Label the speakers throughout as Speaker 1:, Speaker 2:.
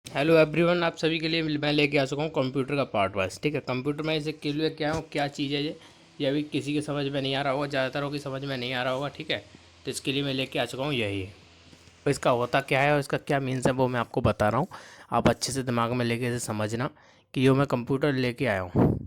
Speaker 1: Hello everyone, आप सभी के लिए मैं लेके आ चुका हूँ कंप्यूटर का पार्ट वाइज। ठीक है, कंप्यूटर में इसे के लिए क्या हूँ, क्या चीज़ है ये अभी किसी के समझ में नहीं आ रहा होगा, ज़्यादातर की समझ में नहीं आ रहा होगा। ठीक है, तो इसके लिए मैं लेके आ चुका हूँ यही है। तो इसका होता क्या है और इसका क्या मीन्स है वो मैं आपको बता रहा हूँ। आप अच्छे से दिमाग में लेके इसे समझना कि यो मैं कंप्यूटर लेके आया हूँ।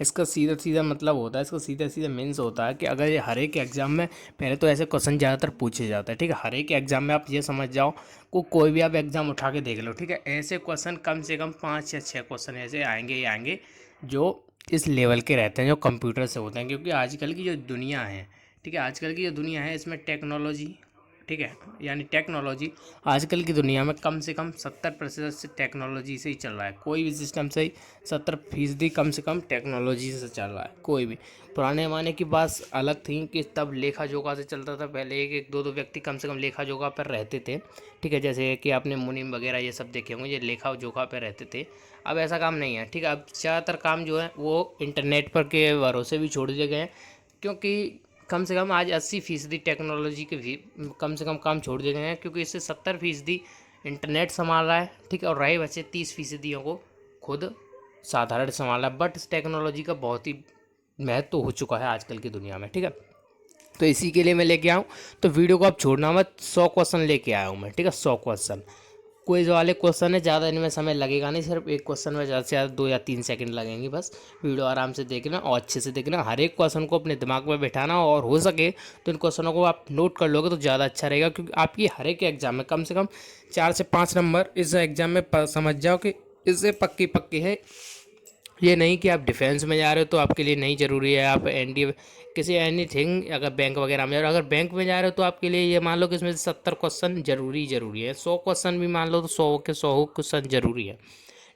Speaker 1: इसका सीधा सीधा मतलब होता है, इसका सीधा सीधा मीन्स होता है कि अगर ये हर एक एग्ज़ाम में पहले तो ऐसे क्वेश्चन ज़्यादातर पूछे जाते हैं। ठीक है, हर एक एग्ज़ाम में आप ये समझ जाओ को कोई भी आप एग्ज़ाम उठा के देख लो। ठीक है, ऐसे क्वेश्चन कम से कम 5 या 6 क्वेश्चन ऐसे आएंगे ही आएंगे जो इस लेवल के रहते हैं, जो कंप्यूटर से होते हैं। क्योंकि आजकल की जो दुनिया है, ठीक है, आजकल की जो दुनिया है इसमें टेक्नोलॉजी, ठीक है, यानी टेक्नोलॉजी आजकल की दुनिया में कम से कम 70% से टेक्नोलॉजी से ही चल रहा है। कोई भी सिस्टम से ही 70% कम से कम टेक्नोलॉजी से चल रहा है। कोई भी पुराने ज़माने की बात अलग थी कि तब लेखा जोखा से चलता था। पहले एक एक दो दो व्यक्ति कम से कम लेखा जोखा पर रहते थे। ठीक है, जैसे कि आपने मुनीम वगैरह ये सब देखे होंगे, ये लेखा जोखा पर रहते थे। अब ऐसा काम नहीं है। ठीक है, अब ज़्यादातर काम जो है वो इंटरनेट पर के भरोसे भी छोड़ दिए गए हैं। क्योंकि कम से कम आज 80% टेक्नोलॉजी के भी कम से कम काम छोड़ दिए गए हैं, क्योंकि इससे 70% इंटरनेट संभाल रहा है। ठीक है, और रहे बचे 30%, को खुद साधारण संभालना। बट इस टेक्नोलॉजी का बहुत ही महत्व हो चुका है आजकल की दुनिया में। ठीक है, तो इसी के लिए मैं लेके आऊँ। तो वीडियो को आप छोड़ना मत, 100 क्वेश्चन लेके आया हूँ मैं। ठीक है, 100 क्वेश्चन क्विज वाले क्वेश्चन है, ज़्यादा इनमें समय लगेगा नहीं। सिर्फ एक क्वेश्चन में ज़्यादा से ज़्यादा 2 या 3 सेकंड लगेंगे बस। वीडियो आराम से देखना और अच्छे से देखना, हर एक क्वेश्चन को अपने दिमाग में बैठाना, और हो सके तो इन क्वेश्चनों को आप नोट कर लोगे तो ज़्यादा अच्छा रहेगा। क्योंकि आपकी हर एक एग्जाम में कम से कम 4 से 5 नंबर इस एग्ज़ाम में समझ जाओ कि इससे पक्की पक्की है। ये नहीं कि आप डिफेंस में जा रहे हो तो आपके लिए नहीं ज़रूरी है। आप एनडीए किसी एनीथिंग अगर बैंक वगैरह में जा रहे हो, अगर बैंक में जा रहे हो तो आपके लिए ये मान लो कि इसमें से 70 क्वेश्चन जरूरी है। 100 क्वेश्चन भी मान लो तो 100 के 100 क्वेश्चन जरूरी है।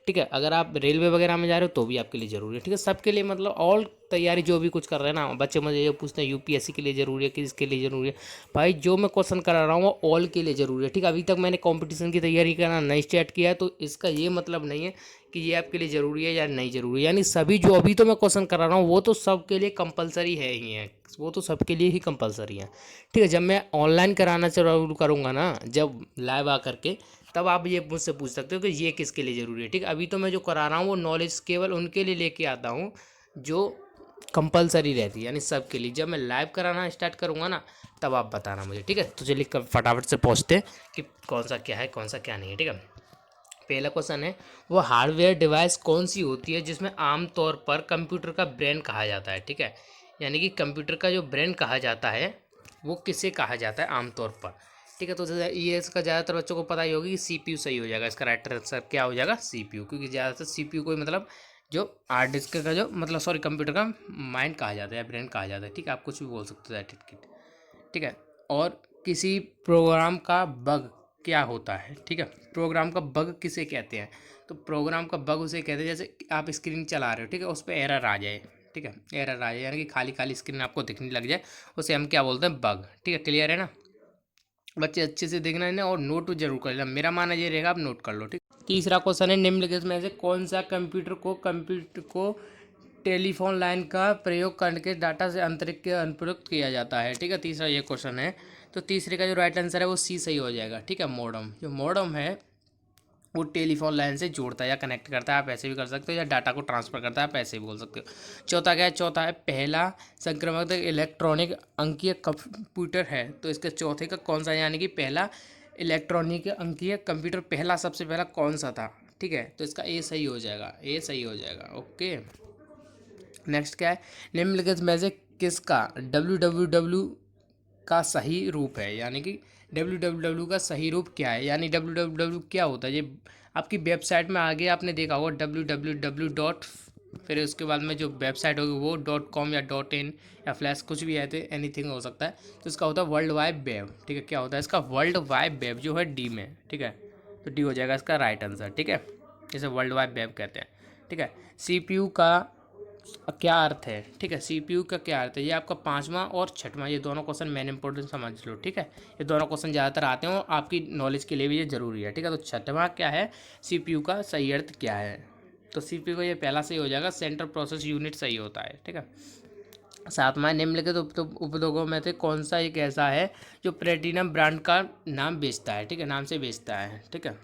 Speaker 1: ठीक है, अगर आप रेलवे वगैरह में जा रहे हो तो भी आपके लिए ज़रूरी है। ठीक है, सबके लिए मतलब ऑल तैयारी जो भी कुछ कर रहे हैं ना बच्चे, मुझे ये पूछते हैं यूपीएससी के लिए ज़रूरी है कि इसके लिए ज़रूरी है। भाई जो मैं क्वेश्चन करा रहा हूँ वो ऑल के लिए ज़रूरी है। ठीक है, अभी तक मैंने कंपटीशन की तैयारी करना नहीं स्टार्ट किया है, तो इसका ये मतलब नहीं है कि ये आपके लिए ज़रूरी है या नहीं ज़रूरी है। यानी सभी जो अभी तो मैं क्वेश्चन करा रहा हूँ वो तो सबके लिए कंपलसरी है ही है, वो तो सबके लिए ही कंपलसरी है। ठीक है, जब मैं ऑनलाइन कराना चालू करूँगा ना, जब लाइव आकर के, तब आप ये मुझसे पूछ सकते हो कि ये किसके लिए ज़रूरी है। ठीक है, अभी तो मैं जो करा रहा हूँ वो नॉलेज केवल उनके लिए लेके आता हूँ जो कंपलसरी रहती है, यानी सबके लिए। जब मैं लाइव कराना स्टार्ट करूँगा ना तब आप बताना मुझे। ठीक है, तो चलिए फटाफट से पहुँचते हैं कि कौन सा क्या है कौन सा क्या नहीं है। ठीक है, पहला क्वेश्चन है, वो हार्डवेयर डिवाइस कौन सी होती है जिसमें आमतौर पर कंप्यूटर का ब्रेन कहा जाता है। ठीक है, यानी कि कंप्यूटर का जो ब्रेन कहा जाता है वो किसे कहा जाता है आमतौर पर। ठीक है, तो ये इसका ज़्यादातर बच्चों को पता ही होगी कि सीपीयू सही हो जाएगा। इसका राइट आंसर क्या हो जाएगा, सीपीयू। क्योंकि ज़्यादातर सीपीयू को मतलब जो हार्ड डिस्क का जो मतलब सॉरी कंप्यूटर का माइंड कहा जाता है या ब्रेन कहा जाता है। ठीक है, आप कुछ भी बोल सकते हो टिट। ठीक है, और किसी प्रोग्राम का बग क्या होता है। ठीक है, प्रोग्राम का बग किसे कहते हैं, तो प्रोग्राम का बग उसे कहते हैं जैसे आप स्क्रीन चला रहे हो, ठीक है, उस पर एरर आ जाए। ठीक है, एरर आ जाए यानी कि खाली खाली स्क्रीन आपको दिखने लग जाए, उसे हम क्या बोलते हैं, बग। ठीक है, क्लियर है ना बच्चे, अच्छे से देखना है ना और नोट जरूर कर लेना। मेरा मानना ये रहेगा, आप नोट कर लो। ठीक, तीसरा क्वेश्चन है, निम्नलिखित में से कौन सा कंप्यूटर को टेलीफोन लाइन का प्रयोग करके डाटा से अंतरिक्ष के अनुप्रयुक्त किया जाता है। ठीक है, तीसरा ये क्वेश्चन है। तो तीसरे का जो राइट आंसर है वो सी सही हो जाएगा। ठीक है, मॉडम, जो मॉडम है वो टेलीफोन लाइन से जोड़ता है या कनेक्ट करता है, आप ऐसे भी कर सकते हो, या डाटा को ट्रांसफर करता है, आप ऐसे भी बोल सकते हो। चौथा क्या है, चौथा है, पहला संक्रमक इलेक्ट्रॉनिक अंकीय कंप्यूटर है। तो इसके चौथे का कौन सा, यानी कि पहला इलेक्ट्रॉनिक अंकीय कंप्यूटर पहला सबसे पहला कौन सा था। ठीक है, तो इसका ए सही हो जाएगा, ए सही हो जाएगा। ओके, नेक्स्ट क्या है, निम्नलिखित में से किसका www का सही रूप है, यानी कि www का सही रूप क्या है। यानी www क्या होता है, ये आपकी वेबसाइट में आगे आपने देखा होगा www डॉट, फिर उसके बाद में जो वेबसाइट होगी वो .com या .in या फ्लैश कुछ भी है, तो एनीथिंग हो सकता है। तो इसका होता है वर्ल्ड वाइड वेब। ठीक है, क्या होता है इसका, वर्ल्ड वाइड वेब जो है डी में। ठीक है, तो डी हो जाएगा इसका राइट आंसर। ठीक है, इसे वर्ल्ड वाइड वेब कहते हैं। ठीक है, सीपीयू का क्या अर्थ है। ठीक है, सीपीयू का क्या अर्थ है, ये आपका पांचवा और छठवां, ये दोनों क्वेश्चन मेन इंपॉर्टेंट समझ लो। ठीक है, ये दोनों क्वेश्चन ज़्यादातर आते हैं और आपकी नॉलेज के लिए भी ये जरूरी है। ठीक है, तो छठवां क्या है, सीपीयू का सही अर्थ क्या है। तो सीपीयू का ये पहला सही हो जाएगा, सेंट्रल प्रोसेस यूनिट सही होता है। ठीक है, सातवां, निम्नलिखित उद्योगों में से कौन सा एक ऐसा है जो प्लेटिनम ब्रांड का नाम बेचता है। ठीक है, नाम से बेचता है। ठीक है,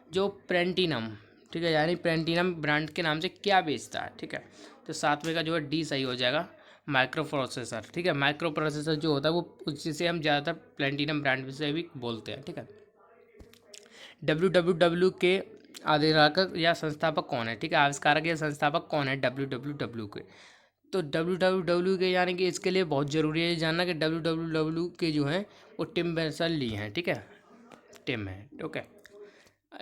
Speaker 1: जो प्रेंटिनम, ठीक है, यानी प्रेंटिनम ब्रांड के नाम से क्या बेचता है, ठीक है। तो सातवें का जो है डी सही हो जाएगा, माइक्रो प्रोसेसर, ठीक है। माइक्रो प्रोसेसर जो होता है वो जिसे हम ज़्यादातर प्लेटिनम ब्रांड से भी बोलते हैं, ठीक है। डब्ल्यू के आविष्कारक या संस्थापक कौन है, ठीक है, आविष्कारक या संस्थापक कौन है डब्ल्यू के। तो डब्ल्यू के यानी कि इसके लिए बहुत ज़रूरी है जानना कि डब्ल्यू के जो हैं वो टिम बेर्नर्स ली हैं, ठीक है, टिम है, ओके।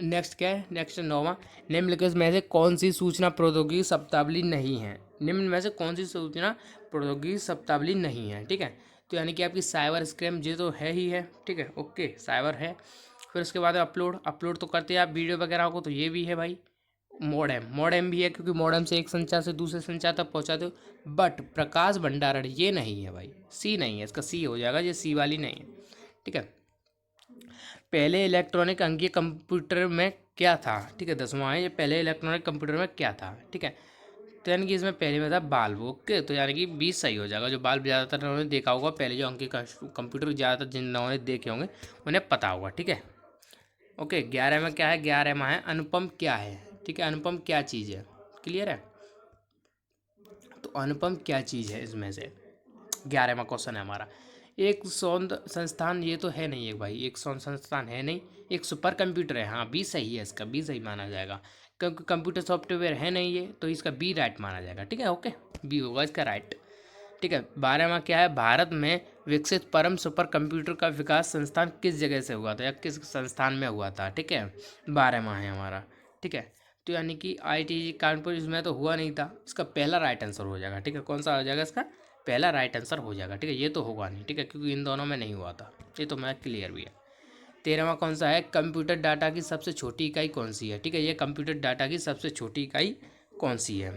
Speaker 1: नेक्स्ट क्या है, नेक्स्ट 9वां, निम्नलिखित में से कौन सी सूचना प्रौद्योगिकी शब्दावली नहीं है, निम्न में से कौन सी सूचना प्रौद्योगिकी शब्दावली नहीं है, ठीक है। तो यानी कि आपकी साइबर स्क्रैम ये तो है ही है, ठीक है, ओके, साइबर है। फिर उसके बाद अपलोड तो करते हैं आप वीडियो वगैरह को, तो ये भी है भाई। मॉडेम भी है, क्योंकि मॉडेम से एक संचार से दूसरे संचार तक पहुंचाते हो। बट प्रकाश भंडारण ये नहीं है भाई, सी नहीं है, इसका सी हो जाएगा, ये सी वाली नहीं है, ठीक है। पहले इलेक्ट्रॉनिक अंकीय कंप्यूटर में क्या था, ठीक है, 10वां है ये, पहले इलेक्ट्रॉनिक कंप्यूटर में क्या था, ठीक है। तो यानी कि इसमें पहले में था बाल्ब, ओके, तो यानी कि 20 सही हो जाएगा। जो बाल्ब ज़्यादातर उन्होंने देखा होगा, पहले जो अंकीय कंप्यूटर ज़्यादातर जिन लोगों ने देखे होंगे उन्हें पता होगा, ठीक है, ओके। 11 में क्या है, 11 में है अनुपम क्या है, ठीक है, अनुपम क्या चीज़ है, क्लियर है। तो अनुपम क्या चीज़ है इसमें से, 11वां क्वेश्चन है हमारा। एक सौंद संस्थान ये तो है नहीं है भाई, एक सौंद संस्थान है नहीं, एक सुपर कंप्यूटर है, हाँ बी सही है, इसका बी सही माना जाएगा, क्योंकि कंप्यूटर सॉफ्टवेयर है नहीं ये, तो इसका बी राइट माना जाएगा, ठीक है, ओके, बी होगा इसका राइट, ठीक है। 12वां क्या है, भारत में विकसित परम सुपर कंप्यूटर का विकास संस्थान किस जगह से हुआ था या किस संस्थान में हुआ था, ठीक है, 12वां है हमारा, ठीक है। तो यानी कि IIT कानपुर इसमें तो हुआ नहीं था, इसका पहला राइट आंसर हो जाएगा, ठीक है, कौन सा हो जाएगा इसका पहला राइट आंसर हो जाएगा, ठीक है, ये तो होगा नहीं, ठीक है, क्योंकि इन दोनों में नहीं हुआ था, ये तो मैं क्लियर भी है। 13वां कौन सा है, कंप्यूटर डाटा की सबसे छोटी इकाई कौन सी है, ठीक है, ये कंप्यूटर डाटा की सबसे छोटी इकाई कौन सी है,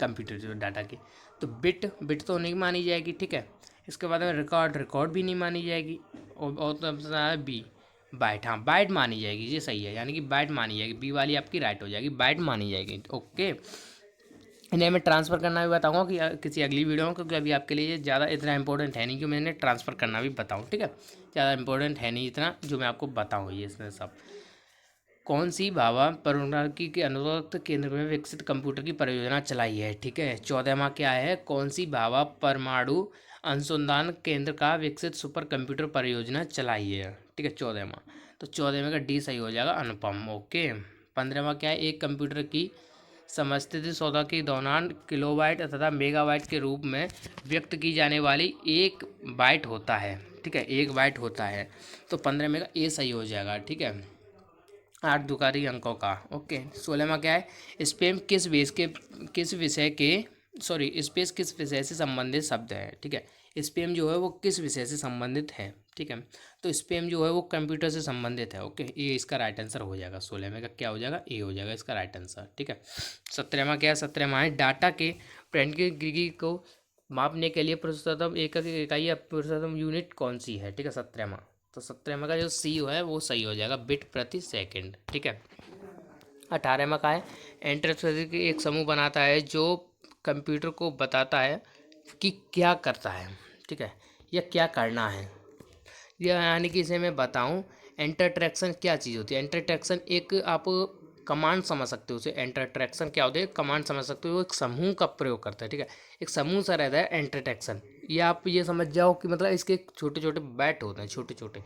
Speaker 1: कंप्यूटर जो डाटा की, तो बिट तो नहीं मानी जाएगी, ठीक है। इसके बाद में रिकॉर्ड भी नहीं मानी जाएगी, और तो है बी बाइट, हाँ बाइट मानी जाएगी, ये सही है, यानी कि बाइट मानी जाएगी, बी वाली आपकी राइट हो जाएगी, बाइट मानी जाएगी, ओके। इन्हें मैं ट्रांसफ़र करना भी बताऊंगा कि किसी अगली वीडियो में, क्योंकि अभी आपके लिए ये ज़्यादा इतना इंपॉर्टेंट है नहीं कि मैंने ट्रांसफ़र करना भी बताऊँ, ठीक है, ज़्यादा इंपॉर्टेंट है नहीं इतना जो मैं आपको बताऊँ ये इसमें सब। कौन सी भाभा प्रौद्योगिकी के अनुरक्त केंद्र में विकसित कंप्यूटर की परियोजना चलाई है, ठीक है। 14वां क्या है, कौन सी भाभा परमाणु अनुसंधान केंद्र का विकसित सुपर कंप्यूटर परियोजना चलाई है, ठीक है, 14वां। तो 14वें का डी सही हो जाएगा, अनुपम, ओके। 15वां क्या है, एक कंप्यूटर की समस्थिति सौदा के दौरान किलोबाइट तथा मेगाबाइट के रूप में व्यक्त की जाने वाली एक बाइट होता है, ठीक है, एक बाइट होता है। तो 15वें का ए सही हो जाएगा, ठीक है, 8 दुकारी अंकों का, ओके। 16वां क्या है, स्पेम किस विषय के सॉरी स्पेस किस विषय से संबंधित शब्द है, ठीक है, स्पेम जो है वो किस विषय से संबंधित है, ठीक है। तो स्पेम जो है वो कंप्यूटर से संबंधित है, ओके, ये इसका राइट आंसर हो जाएगा। 16वें का क्या हो जाएगा, ए हो जाएगा इसका राइट आंसर, ठीक है। 17वां क्या है, 17वां है डाटा के प्रैंगिकी को मापने के लिए पुरुषोत्तम एकक इकाई या पुरुषोत्तम यूनिट कौन सी है, ठीक है, 17वां। तो 17वें का जो सी है वो सही हो जाएगा, बिट प्रति सेकंड, ठीक है। 18वें का है एंटरप्रेन्योर की एक समूह बनाता है जो कंप्यूटर को बताता है कि क्या करता है, ठीक है, या क्या करना है, या यानी कि इसे मैं बताऊं, एंटरट्रैक्शन क्या चीज़ होती है। एंटरट्रैक्शन एक आप कमांड समझ सकते हो उसे, एंटरट्रैक्शन क्या होता है, कमांड समझ सकते हो, एक समूह का प्रयोग करता है, ठीक है, एक समूह सा रहता है एंटरट्रैक्शन। या आप ये समझ जाओ कि मतलब इसके छोटे छोटे बैट होते हैं, छोटे छोटे,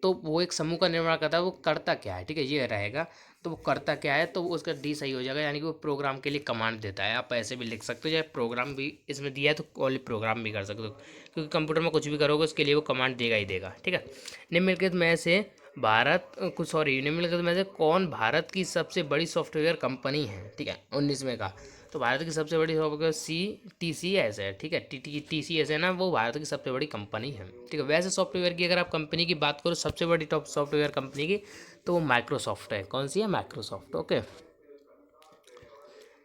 Speaker 1: तो वो एक समूह का निर्माण करता है, वो करता क्या है, ठीक है, ये रहेगा। तो वो करता क्या है, तो उसका डी सही हो जाएगा, यानी कि वो प्रोग्राम के लिए कमांड देता है। आप ऐसे भी लिख सकते हो, या प्रोग्राम भी इसमें दिया है तो ओनली प्रोग्राम भी कर सकते हो, क्योंकि कंप्यूटर में कुछ भी करोगे उसके लिए वो कमांड देगा ही देगा, ठीक है। निम्नलिखित में से निम्नलिखित में से कौन भारत की सबसे बड़ी सॉफ्टवेयर कंपनी है, ठीक है, 19वें का। तो भारत की सबसे बड़ी सॉफ्टवेयर TCS है, ठीक है, TCS है ना, वो भारत की सबसे बड़ी कंपनी है, ठीक है। वैसे सॉफ्टवेयर की अगर आप कंपनी की बात करो, सबसे बड़ी टॉप सॉफ्टवेयर कंपनी की, तो वो माइक्रोसॉफ्ट है। कौन सी है, माइक्रोसॉफ्ट, ओके।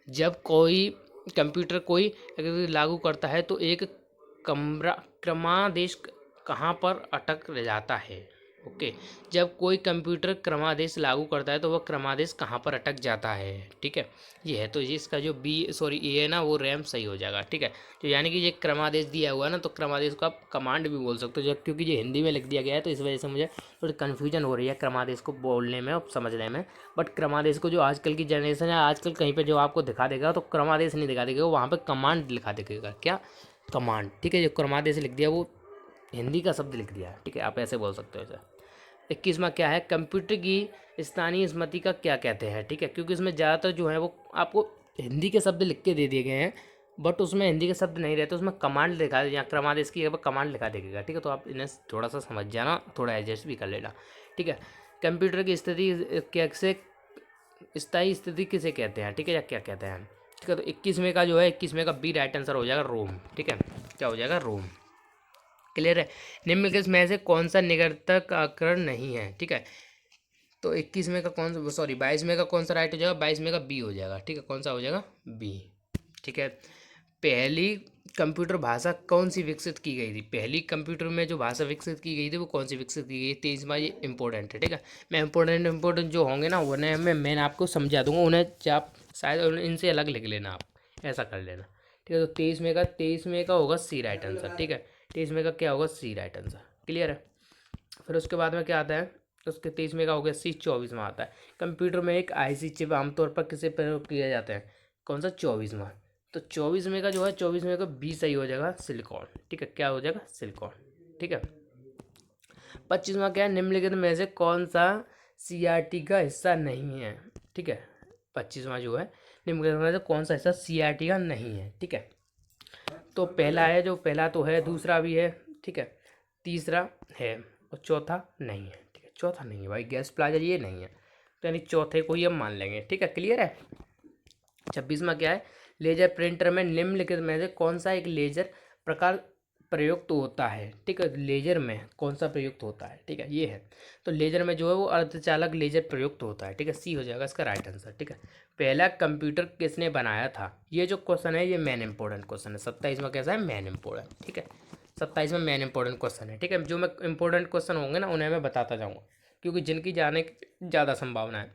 Speaker 1: जब कोई कंप्यूटर कोई अगर लागू करता है तो एक क्रमादेश कहाँ पर अटक जाता है, ओके। जब कोई कंप्यूटर क्रमादेश लागू करता है तो वह क्रमादेश कहाँ पर अटक जाता है, ठीक है, ये है। तो ये इसका जो ए है ना वो रैम सही हो जाएगा, ठीक है। तो यानी कि ये क्रमादेश दिया हुआ है ना, तो क्रमादेश को आप कमांड भी बोल सकते हो, जब क्योंकि ये हिंदी में लिख दिया गया है तो इस वजह से मुझे थोड़ी कन्फ्यूजन हो रही है क्रमादेश को बोलने में और समझने में। बट क्रमादेश को जो आजकल की जनरेशन है, आजकल कहीं पर जो आपको दिखा देगा तो क्रमादेश नहीं दिखा देगा, वहाँ पर कमांड लिखा देगा, क्या, कमांड, ठीक है। जो क्रमादेश लिख दिया वो हिंदी का शब्द लिख दिया है, ठीक है, आप ऐसे बोल सकते हो इसे। 21वां क्या है, कंप्यूटर की स्थानीय स्मृति का क्या कहते हैं, ठीक है, क्योंकि इसमें ज़्यादातर जो है वो आपको हिंदी के शब्द लिख के दे दिए गए हैं, बट उसमें हिंदी के शब्द नहीं रहते, उसमें कमांड लिखा है, या क्रमादेश की जगह कमांड लिखा देगा, ठीक है। तो आप इन्हें थोड़ा सा समझ जाना, थोड़ा एडजस्ट भी कर लेना, ठीक है। कंप्यूटर की स्थिति कैसे, स्थायी स्थिति किसे कहते हैं, ठीक है, या क्या कहते हैं, ठीक है। तो 21वें का जो है, 21वें का बी राइट आंसर हो जाएगा रोम, ठीक है, क्या हो जाएगा, रोम। क्लियर है। निम्नलिखित में से कौन सा निरर्थक आकरण नहीं है, ठीक है। तो 21 में का कौन सा, सॉरी 22 में का कौन सा राइट हो जाएगा, 22 में का बी हो जाएगा, ठीक है, कौन सा हो जाएगा, बी, ठीक है। पहली कंप्यूटर भाषा कौन सी विकसित की गई थी, पहली कंप्यूटर में जो भाषा विकसित की गई थी वो कौन सी विकसित की गई थी, 23वां ये इंपॉर्टेंट है, ठीक है। मैं इंपॉर्टेंट जो होंगे ना उन्हें मैं आपको समझा दूंगा, उन्हें आप शायद इनसे अलग लिख लेना, आप ऐसा कर लेना, ठीक है। तो 23 में का होगा सी राइट आंसर, ठीक है। 23 में का क्या होगा, सी राइट आंसर, क्लियर है। फिर उसके बाद में क्या आता है, उसके 23 में का हो गया सी। 24वां आता है, कंप्यूटर में एक आईसी चिप आमतौर पर किसे प्रयोग किया जाता है, कौन सा, 24वां। तो 24 में का जो है, 24 में का बी सही हो जाएगा, सिलिकॉन, ठीक है, क्या हो जाएगा, सिलिकॉन, ठीक है। 25वां क्या है, निम्नलिखित में से कौन सा सीआरटी का हिस्सा नहीं है, ठीक है। 25वां जो है, निम्नलिखित में से कौन सा हिस्सा सीआरटी का नहीं है, ठीक है। तो पहला है, जो पहला तो है, दूसरा भी है, ठीक है, तीसरा है और चौथा नहीं है, ठीक है, चौथा नहीं है भाई, गैस प्लाजर ये नहीं है, तो यानी चौथे को ही हम मान लेंगे, ठीक है, क्लियर है। 26वां क्या है, लेजर प्रिंटर में निम्नलिखित में से कौन सा एक लेजर प्रकार प्रयुक्त होता है, ठीक है, लेजर में कौन सा प्रयुक्त होता है, ठीक है, ये है। तो लेजर में जो है वो अर्धचालक लेजर प्रयुक्त होता है, ठीक है, सी हो जाएगा इसका राइट आंसर, ठीक है। पहला कंप्यूटर किसने बनाया था, ये जो क्वेश्चन है ये मेन इंपॉर्टेंट क्वेश्चन है, 27वां कैसा है, मेन इंपॉर्टेंट, ठीक है, 27वां मेन इंपॉर्टेंट क्वेश्चन है, ठीक है। जो मैं इंपॉर्टेंट क्वेश्चन होंगे ना उन्हें मैं बताता जाऊँगा, क्योंकि जिनकी जाने की ज़्यादा संभावना है।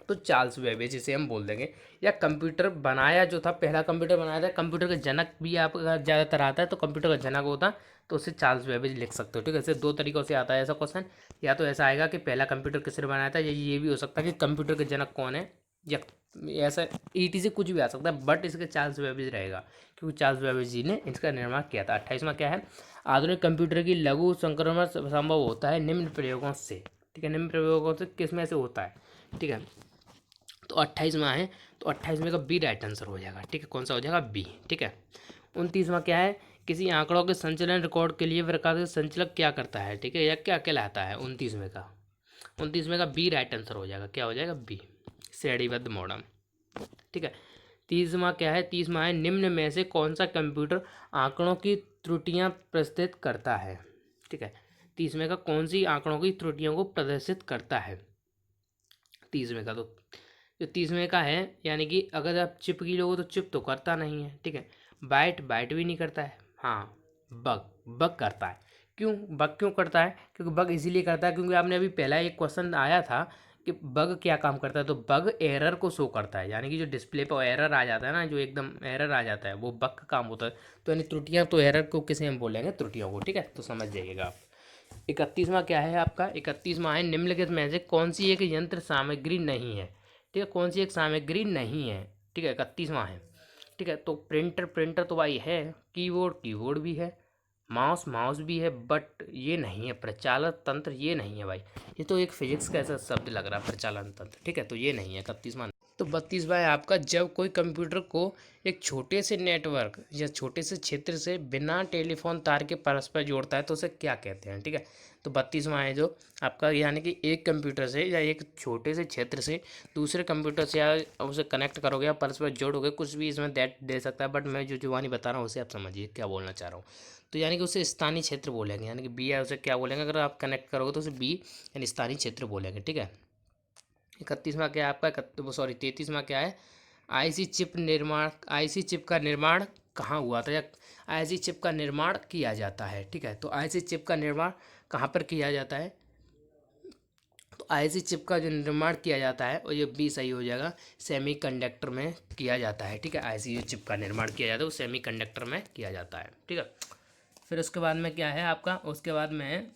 Speaker 1: तो चार्ल्स बेबेज जिसे हम बोल देंगे, या कंप्यूटर बनाया जो था, पहला कंप्यूटर बनाया था, कंप्यूटर का जनक भी आप ज़्यादातर आता है तो कंप्यूटर का जनक होता तो उसे चार्ल्स बेबेज लिख सकते हो, ठीक है। ऐसे दो तरीक़ों से आता है ऐसा क्वेश्चन, या तो ऐसा आएगा कि पहला कंप्यूटर किसने बनाया था, या ये भी हो सकता है कि कंप्यूटर के जनक कौन है, या ऐसा ईटी से कुछ भी आ सकता है, बट इसके चार्ल्स बेबेज रहेगा, क्योंकि चार्ल्स बेबेज जी ने इसका निर्माण किया था। 28वां क्या है, आधुनिक कंप्यूटर की लघु संक्रमण संभव होता है निम्न प्रयोगों से, ठीक है, निम्न प्रयोगों से किस में से होता है, ठीक है। तो 28वां है, तो 28वें का बी राइट आंसर हो जाएगा, ठीक है, कौन सा हो जाएगा, बी, ठीक है। 29वां क्या है, किसी आंकड़ों के संचलन रिकॉर्ड के लिए प्रकार के संचलक क्या करता है, ठीक है, या क्या कहलाता है, 29वें का बी राइट आंसर हो जाएगा, क्या हो जाएगा, बी, श्रेणीबद्ध मॉडल, ठीक है। 30वां क्या है, 30वां है, निम्न में से कौन सा कंप्यूटर आंकड़ों की त्रुटियां प्रदर्शित करता है, ठीक है। 30वें का कौन सी आंकड़ों की त्रुटियों को प्रदर्शित करता है, 30वें का, तो जो 30वें का है, यानी कि अगर आप चिप की लोगे तो चिप तो करता नहीं है, ठीक है, बाइट भी नहीं करता है, हाँ, बग करता है। क्यों बग क्यों करता है, क्योंकि बग इसीलिए करता है क्योंकि आपने अभी पहला एक क्वेश्चन आया था कि बग क्या काम करता है, तो बग एरर को शो करता है, यानी कि जो डिस्प्ले पर एरर आ जाता है ना, जो एकदम एरर आ जाता है वो बग का काम होता है। तो यानी त्रुटियाँ, तो एरर को किसे हम बोलेंगे, त्रुटियों को, ठीक है, तो समझ जाइएगा आप। 31वां क्या है आपका, 31वां है, निम्नलिखित में से कौन सी एक यंत्र सामग्री नहीं है, ठीक है, कौन सी एक सामग्री नहीं है, ठीक है, 31वां है, ठीक है। तो प्रिंटर तो भाई है, कीबोर्ड भी है, माउस भी है, बट ये नहीं है प्रचालन तंत्र, ये नहीं है भाई, ये तो एक फिजिक्स का ऐसा शब्द लग रहा है प्रचालन तंत्र, ठीक है, तो ये नहीं है 31वां। तो 32वां है आपका, जब कोई कंप्यूटर को एक छोटे से नेटवर्क या छोटे से क्षेत्र से बिना टेलीफोन तार के परस्पर जोड़ता है तो उसे क्या कहते हैं, ठीक है। तो 32वां है जो आपका, यानी कि एक कंप्यूटर से या एक छोटे से क्षेत्र से दूसरे कंप्यूटर से या उसे कनेक्ट करोगे या परस्पर जोड़ोगे, कुछ भी इसमें दैट दे सकता है, बट मैं जो जुबानी बता रहा हूँ उसे आप समझिए क्या बोलना चाह रहा हूँ। तो यानी कि उसे स्थानीय क्षेत्र बोलेंगे, यानी कि बी है उसे क्या बोलेंगे, अगर आप कनेक्ट करोगे तो उसे बी यानी स्थानीय क्षेत्र बोलेंगे, ठीक है। 31वां क्या है आपका, सॉरी 33वां क्या है, आईसी चिप का निर्माण कहाँ हुआ था, या आईसी चिप का निर्माण किया जाता है, ठीक है। तो आईसी चिप का निर्माण कहाँ पर किया जाता है, आईसी चिप का जो निर्माण किया जाता है और ये बी सही हो जाएगा, सेमीकंडक्टर में किया जाता है। ठीक है, आईसी जो चिप का निर्माण किया जाता है वो सेमीकंडक्टर में किया जाता है। ठीक है, फिर उसके बाद में क्या है आपका, उसके बाद में है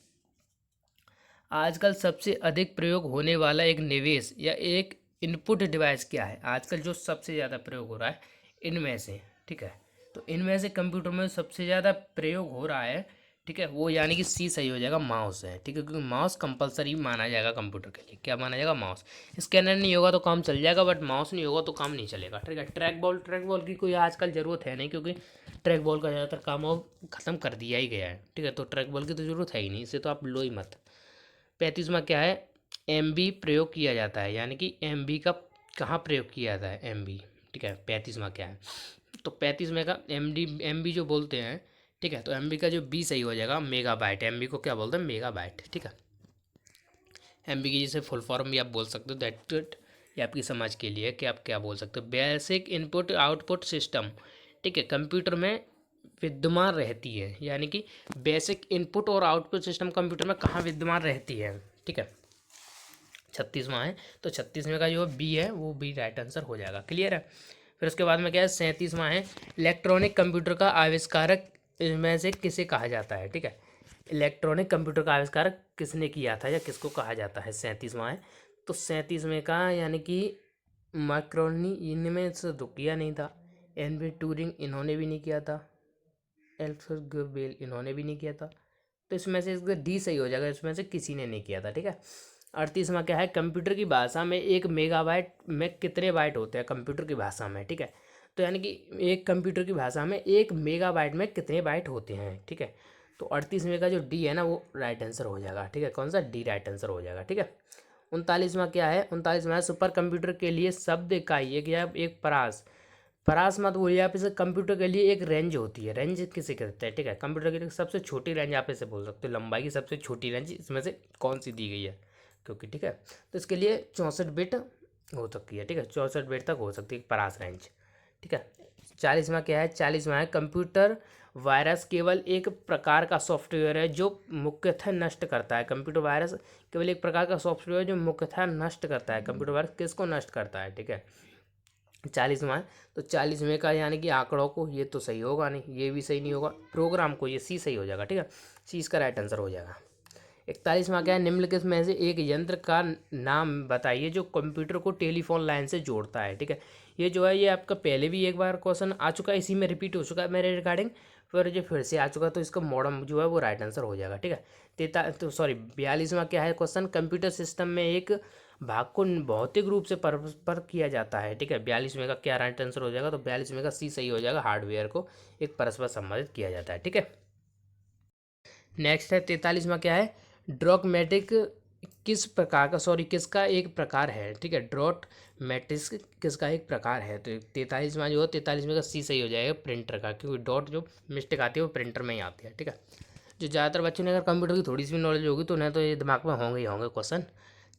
Speaker 1: आजकल सबसे अधिक प्रयोग होने वाला एक निवेश या एक इनपुट डिवाइस क्या है। आजकल जो सबसे ज़्यादा प्रयोग हो रहा है इनमें से, ठीक है, तो इनमें से कंप्यूटर में सबसे ज़्यादा प्रयोग हो रहा है, ठीक है, वो यानी कि सी सही हो जाएगा, माउस है। ठीक है, क्योंकि माउस कंपलसरी माना जाएगा कंप्यूटर के लिए। क्या माना जाएगा? माउस। स्कैनर नहीं होगा तो काम चल जाएगा, बट माउस नहीं होगा तो काम नहीं चलेगा। ठीक है, ट्रैक बॉल की कोई आजकल ज़रूरत है नहीं, क्योंकि ट्रैक बॉल का ज़्यादातर काम अब ख़त्म कर दिया ही गया है। ठीक है, तो ट्रैक बॉल की तो ज़रूरत है ही नहीं, इसे तो आप लो ही मत। 35वां क्या है? एम बी प्रयोग किया जाता है, यानी कि एम बी का कहाँ प्रयोग किया जाता है? M B. ठीक है, 35वां क्या है? तो 35वें का एम बी जो बोलते हैं, ठीक है, तो एम बी का जो बी सही हो जाएगा मेगाबाइट। एम बी को क्या बोलते हैं? मेगाबाइट। ठीक है, एम बी की जैसे फुल फॉर्म भी आप बोल सकते हो, दैट ये आपकी समझ के लिए कि आप क्या बोल सकते हो। बेसिक इनपुट आउटपुट सिस्टम, ठीक है, कंप्यूटर में विद्यमान रहती है, यानी कि बेसिक इनपुट और आउटपुट सिस्टम कंप्यूटर में कहाँ विद्यमान रहती है। ठीक है, 36वां है, तो 36वें का जो बी है वो बी राइट आंसर हो जाएगा। क्लियर है? फिर उसके बाद में क्या है? 37वां है, इलेक्ट्रॉनिक कंप्यूटर का आविष्कारक इनमें से किसे कहा जाता है। ठीक है, इलेक्ट्रॉनिक कंप्यूटर का आविष्कारक किसने किया था या किसको कहा जाता है? 37वां है, तो 37वें का यानी कि मार्कोनी, इनमें से तो किया नहीं था। एन ट्यूरिंग इन्होंने भी नहीं किया था, एल्फ्रेड बेल इन्होंने भी नहीं किया था, तो इसमें से इसका डी सही हो जाएगा, इसमें से किसी ने नहीं किया था। ठीक है, 38वां क्या है? कंप्यूटर की भाषा में एक मेगाबाइट में कितने बाइट होते हैं कंप्यूटर की भाषा में। ठीक है, तो यानी कि एक कंप्यूटर की भाषा में एक मेगाबाइट में कितने बाइट होते हैं। ठीक है, तो 38वें का जो डी है ना वो राइट आंसर हो जाएगा। ठीक है, कौन सा? डी राइट आंसर हो जाएगा। ठीक है, 39वां क्या है? 39वां सुपर कंप्यूटर के लिए शब्द इकाई एक या एक परास, परास मत बोलिए आप इसे। कंप्यूटर के लिए एक रेंज होती है, रेंज किसे कहते हैं? ठीक है, कंप्यूटर के लिए सबसे छोटी रेंज आप इसे बोल सकते हो, लंबाई की सबसे छोटी रेंज इसमें से कौन सी दी गई है, क्योंकि ठीक है, तो इसके लिए 64 बिट हो सकती है। ठीक है, 64 बिट तक हो सकती है परास रेंज। ठीक है, 40वां क्या है? 40वां है, कंप्यूटर वायरस केवल एक प्रकार का सॉफ्टवेयर है जो मुख्यतः नष्ट करता है। कंप्यूटर वायरस केवल एक प्रकार का सॉफ्टवेयर है जो मुख्यतः नष्ट करता है। कंप्यूटर वायरस किसको नष्ट करता है? ठीक है, 40वां है, तो 40वें का यानी कि आंकड़ों को, ये तो सही होगा नहीं, ये भी सही नहीं होगा, प्रोग्राम को, ये सी सही हो जाएगा। ठीक है, सी इसका राइट आंसर हो जाएगा। 41वां क्या है? निम्नलिखित में से एक यंत्र का नाम बताइए जो कंप्यूटर को टेलीफोन लाइन से जोड़ता है। ठीक है, ये जो है ये आपका पहले भी एक बार क्वेश्चन आ चुका है, इसी में रिपीट हो चुका है मेरे रिगार्डिंग, फिर से आ चुका, तो इसका मॉडर्न जो है वो राइट आंसर हो जाएगा। ठीक है, 42वां क्या है क्वेश्चन? कंप्यूटर सिस्टम में एक भाग को भौतिक रूप से परस्पर किया जाता है। ठीक है, 42वें का क्या राइट आंसर हो जाएगा? तो 42वें का सी सही हो जाएगा, हार्डवेयर को एक परस्पर संबंधित किया जाता है। ठीक है, नेक्स्ट है 43वां क्या है? ड्रॉगमेटिक किस प्रकार का, किसका एक प्रकार है। ठीक है, ड्रॉट मैट्रिक्स किसका एक प्रकार है? तो 43वां जो है 43वें का सी सही हो जाएगा, प्रिंटर का, क्योंकि डॉट जो मिस्टेक आती है वो प्रिंटर में ही आती है। ठीक है, जो ज़्यादातर बच्चों ने अगर कंप्यूटर की थोड़ी सी भी नॉलेज होगी तो उन्हें तो ये दिमाग में होंगे ही होंगे क्वेश्चन।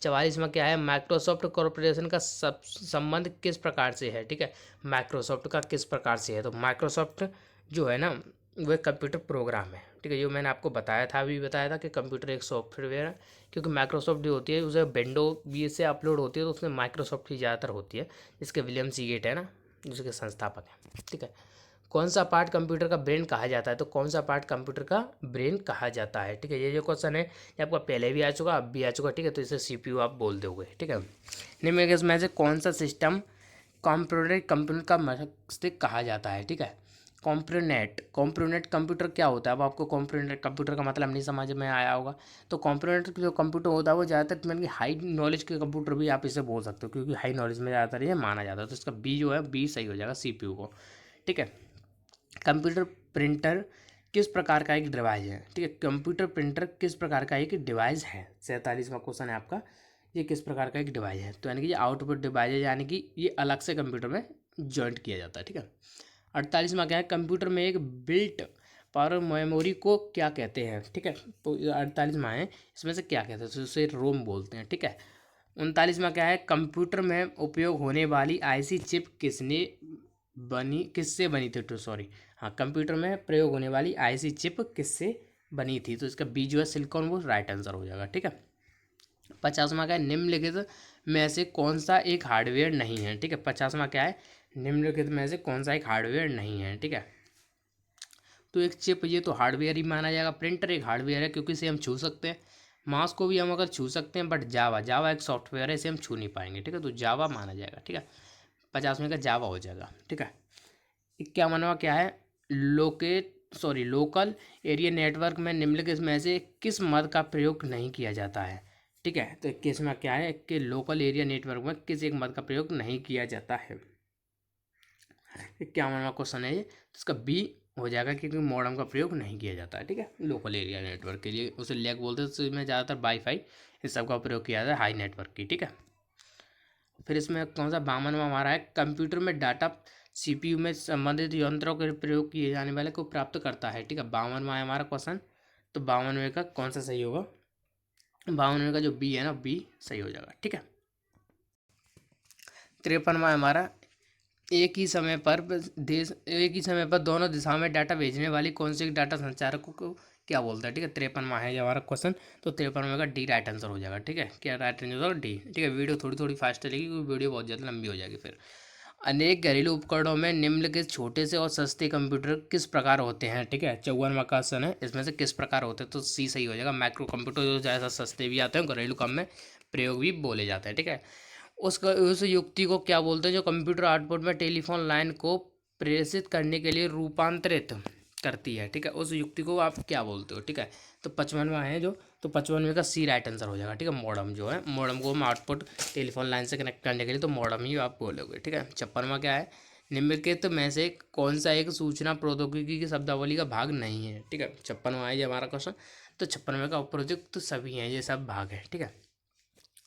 Speaker 1: 44वां क्या है? माइक्रोसॉफ्ट कॉरपोरेशन का सब संबंध किस प्रकार से है। ठीक है, माइक्रोसॉफ्ट का किस प्रकार से है? तो माइक्रोसॉफ्ट जो है ना वो एक कंप्यूटर प्रोग्राम है। ठीक है, जो मैंने आपको बताया था, अभी बताया था कि कंप्यूटर एक सॉफ्टवेयर है, क्योंकि माइक्रोसॉफ्ट जो होती है उसे विंडो भी से अपलोड होती है, तो उसमें माइक्रोसॉफ्ट ही ज़्यादातर होती है, जिसके विलियम सीगेट है ना, जिसके संस्थापक हैं। ठीक है, कौन सा पार्ट कंप्यूटर का ब्रेन कहा जाता है? तो कौन सा पार्ट कंप्यूटर का ब्रेन कहा जाता है? ठीक है, ये जो क्वेश्चन है ये आपका पहले भी आ चुका, अब भी आ चुका। ठीक है, तो इसे सीपीयू आप बोल दोगे। ठीक है, निम्न में से कौन सा सिस्टम कंप्यूटर का मस्तिष्क कहा जाता है? ठीक है, कॉम्प्रोनेट कंप्यूटर क्या होता है? अब आपको कॉम्प्रोनेट कंप्यूटर का मतलब नहीं समझ में आया होगा, तो कॉम्प्रोनेट जो कंप्यूटर होता है वो ज़्यादातर मतलब कि हाई नॉलेज के कंप्यूटर भी आप इसे बोल सकते हो, क्योंकि हाई नॉलेज में ज़्यादातर ये माना जाता है, तो इसका बी जो है बी सही हो जाएगा, सीपीयू को। ठीक है, कंप्यूटर प्रिंटर किस प्रकार का एक डिवाइस है? ठीक है, कंप्यूटर प्रिंटर किस प्रकार का एक डिवाइस है? 47वां क्वेश्चन है आपका, ये किस प्रकार का एक डिवाइस है? तो यानी कि ये आउटपुट डिवाइस है, यानी कि ये अलग से कंप्यूटर में जॉइंट किया जाता है। ठीक है, 48वां क्या है? कंप्यूटर में एक बिल्ट पावर मेमोरी को क्या कहते हैं? ठीक है, तो 48वां है, इसमें से क्या कहते हैं? तो उसे रोम बोलते हैं। ठीक है, 39वां क्या है? कंप्यूटर में उपयोग होने वाली आईसी चिप किससे बनी थी? तो हाँ, कंप्यूटर में प्रयोग होने वाली आईसी चिप किससे बनी थी? तो इसका बी जो है सिलिकॉन, वो राइट आंसर हो जाएगा। ठीक है, 50वां क्या है, निम्नलिखित में से कौन सा एक हार्डवेयर नहीं है। ठीक है, 50वां क्या है, निम्नलिखित में से कौन सा एक हार्डवेयर नहीं है। ठीक है, तो एक चिप ये तो हार्डवेयर ही माना जाएगा। प्रिंटर एक हार्डवेयर है क्योंकि इसे हम छू सकते हैं। माउस को भी हम अगर छू सकते हैं, बट जावा जावा एक सॉफ्टवेयर है, इसे हम छू नहीं पाएंगे। ठीक है, तो जावा माना जाएगा। ठीक है, 50 का जावा हो जाएगा। ठीक है, 51वां क्या है, लोकल एरिया नेटवर्क में निम्नलिखित में से किस मद का प्रयोग नहीं किया जाता है। ठीक है, तो 21वां क्या है कि लोकल एरिया नेटवर्क में किस एक मद का प्रयोग नहीं किया जाता है। 51वां क्वेश्चन है ये, तो इसका बी हो जाएगा क्योंकि मॉडेम का प्रयोग नहीं किया जाता है। ठीक है, लोकल एरिया नेटवर्क के लिए उसे लैग बोलते हैं, तो इसमें ज़्यादातर वाईफाई इस सब का प्रयोग किया जाता है हाई नेटवर्क की। ठीक है, फिर इसमें कौन सा 52वां हमारा है, कंप्यूटर में डाटा सीपीयू में संबंधित यंत्रों के प्रयोग किए जाने वाले को प्राप्त करता है। ठीक है, 52वां है हमारा क्वेश्चन, तो 52वें का कौन सा सही होगा, 52वें का जो बी है ना, बी सही हो जाएगा। ठीक है, 53वां हमारा, एक ही समय पर दोनों दिशाओं में डाटा भेजने वाली कौन सी डाटा संचारक को क्या बोलता है। ठीक है, 53वां है ये हमारा क्वेश्चन, तो 53वें का डी राइट आंसर हो जाएगा। ठीक है, क्या राइट आंसर होगा, डी। ठीक है, वीडियो थोड़ी थोड़ी फास्ट चलेगी क्योंकि वीडियो बहुत ज़्यादा लंबी हो जाएगी। फिर अनेक घरेलू उपकरणों में निम्नलिखित छोटे से और सस्ते कंप्यूटर किस प्रकार होते हैं। ठीक है, 54वां क्वेश्चन है, इसमें से किस प्रकार होते हैं, तो सी सही हो जाएगा। माइक्रो कंप्यूटर जो ज़्यादा सस्ते भी आते हैं, घरेलू काम में प्रयोग भी बोले जाते हैं। ठीक है, उस युक्ति को क्या बोलते हैं जो कंप्यूटर आउटपुट में टेलीफोन लाइन को प्रेषित करने के लिए रूपांतरित करती है। ठीक है, उस युक्ति को आप क्या बोलते हो। ठीक है, तो 55वां है जो, तो 55वें का सी राइट आंसर हो जाएगा। ठीक है, मॉडम जो है, मॉडम को हम आउटपुट टेलीफोन लाइन से कनेक्ट करने के लिए तो मॉडम ही आप बोलोगे। ठीक है, 56वां क्या है, निम्नलिखित में से कौन सा एक सूचना प्रौद्योगिकी की शब्दावली का भाग नहीं है। ठीक है, 56वां है ये हमारा क्वेश्चन, तो 56वें का उपरोक्त तो सभी हैं, ये सब भाग है। ठीक है,